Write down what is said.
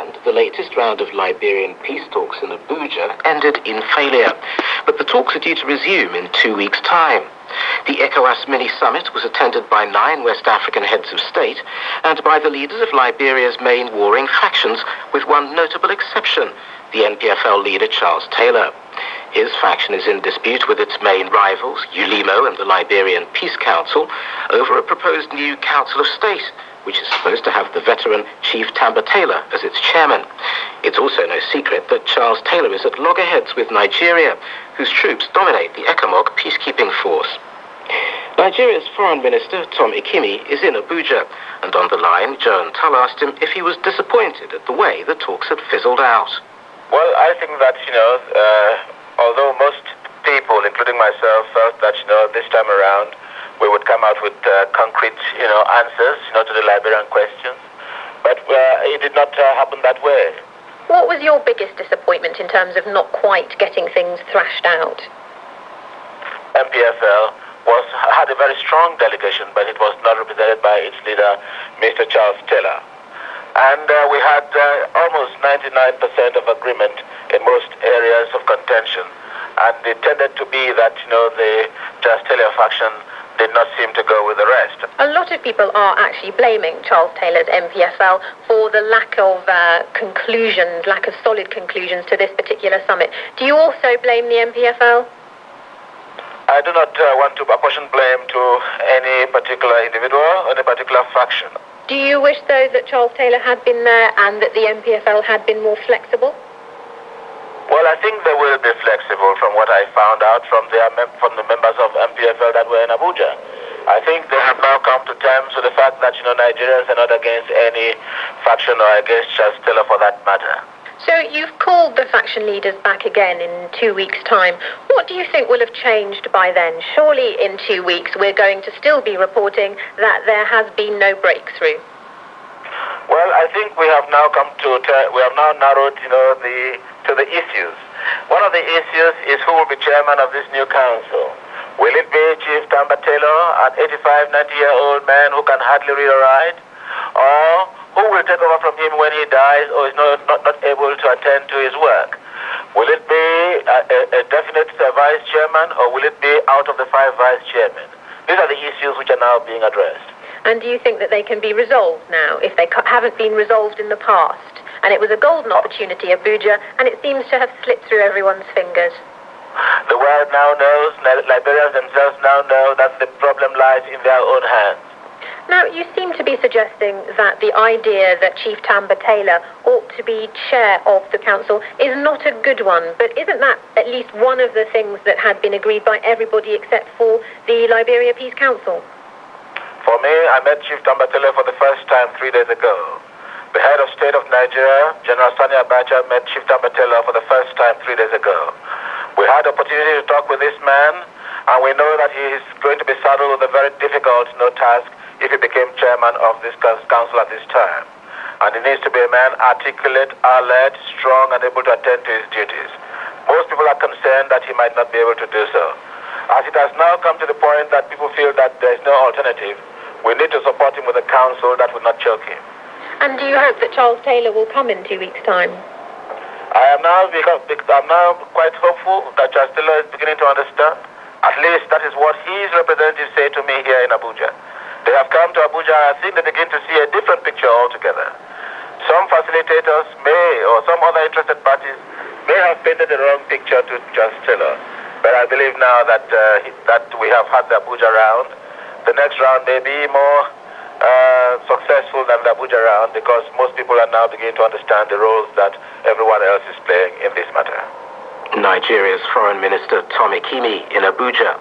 understand, the latest round of Liberian peace talks in Abuja ended in failure, but the talks are due to resume in 2 weeks' time. The ECOWAS mini-summit was attended by 9 West African heads of state and by the leaders of Liberia's main warring factions, with one notable exception, the NPFL leader Chea Tailor. His faction is in dispute with its main rivals, ULIMO and the Liberian Peace Council, over a proposed new Council of State, which is supposed to have the veteran Chief Tamba Tailor as its chairman. It's also no secret that Chea Tailor is at loggerheads with Nigeria, whose troops dominate the ECOMOG peacekeeping force. Nigeria's Foreign Minister, Tom Ikimi, is in Abuja, and on the line, Joan Tull asked him if he was disappointed at the way the talks had fizzled out. Well, I think that, although most people, including myself, felt that, this time around, we would come out with concrete, answers, to the Liberian questions. But it did not happen that way. What was your biggest disappointment in terms of not quite getting things thrashed out? NPFL had a very strong delegation, but it was not represented by its leader, Mr. Chea Tailor. And we had almost 99% of agreement in most areas of contention. And it tended to be that, the Chea Tailor faction did not seem to go with the rest. A lot of people are actually blaming Chea Tailor's NPFL for the lack of lack of solid conclusions to this particular summit. Do you also blame the NPFL? I do not want to apportion blame to any particular individual or any particular faction. Do you wish, though, that Chea Tailor had been there and that the NPFL had been more flexible? Well, I think they will be flexible from what I found out from the members of NPFL that were in Abuja. I think they have now come to terms with the fact that, Nigerians are not against any faction or against Chea Tailor for that matter. So you've called the faction leaders back again in 2 weeks' time. What do you think will have changed by then? Surely in 2 weeks we're going to still be reporting that there has been no breakthrough. Well, I think we have now narrowed, to the issues. One of the issues is who will be chairman of this new council. Will it be Chief Tamba Tailor, an 85, 90-year-old man who can hardly read or write? Or who will take over from him when he dies or is not able to attend to his work? Will it be a definite vice chairman, or will it be out of the 5 vice chairmen? These are the issues which are now being addressed. And do you think that they can be resolved now, if they haven't been resolved in the past? And it was a golden opportunity, Abuja, and it seems to have slipped through everyone's fingers. The world now knows, Liberians themselves now know that the problem lies in their own hands. Now, you seem to be suggesting that the idea that Chief Tamba Tailor ought to be chair of the council is not a good one, but isn't that at least one of the things that had been agreed by everybody except for the Liberia Peace Council? For me, I met Chief Tamba Tailor for the first time 3 days ago. The head of state of Nigeria, General Sani Abacha, met Chief Tamba Tailor for the first time 3 days ago. We had the opportunity to talk with this man, and we know that he is going to be saddled with a very difficult task if he became chairman of this council at this time. And he needs to be a man articulate, alert, strong, and able to attend to his duties. Most people are concerned that he might not be able to do so. As it has now come to the point that people feel that there is no alternative, we need to support him with a council that will not choke him. And do you hope that Chea Tailor will come in 2 weeks' time? I'm now quite hopeful that Chea Tailor is beginning to understand. At least that is what his representatives say to me here in Abuja. They have come to Abuja, and I think they begin to see a different picture altogether. Some facilitators or some other interested parties may have painted the wrong picture to Chea Tailor. But I believe now that we have had the Abuja round. The next round may be more successful than the Abuja round, because most people are now beginning to understand the roles that everyone else is playing in this matter. Nigeria's Foreign Minister Tom Ikimi in Abuja.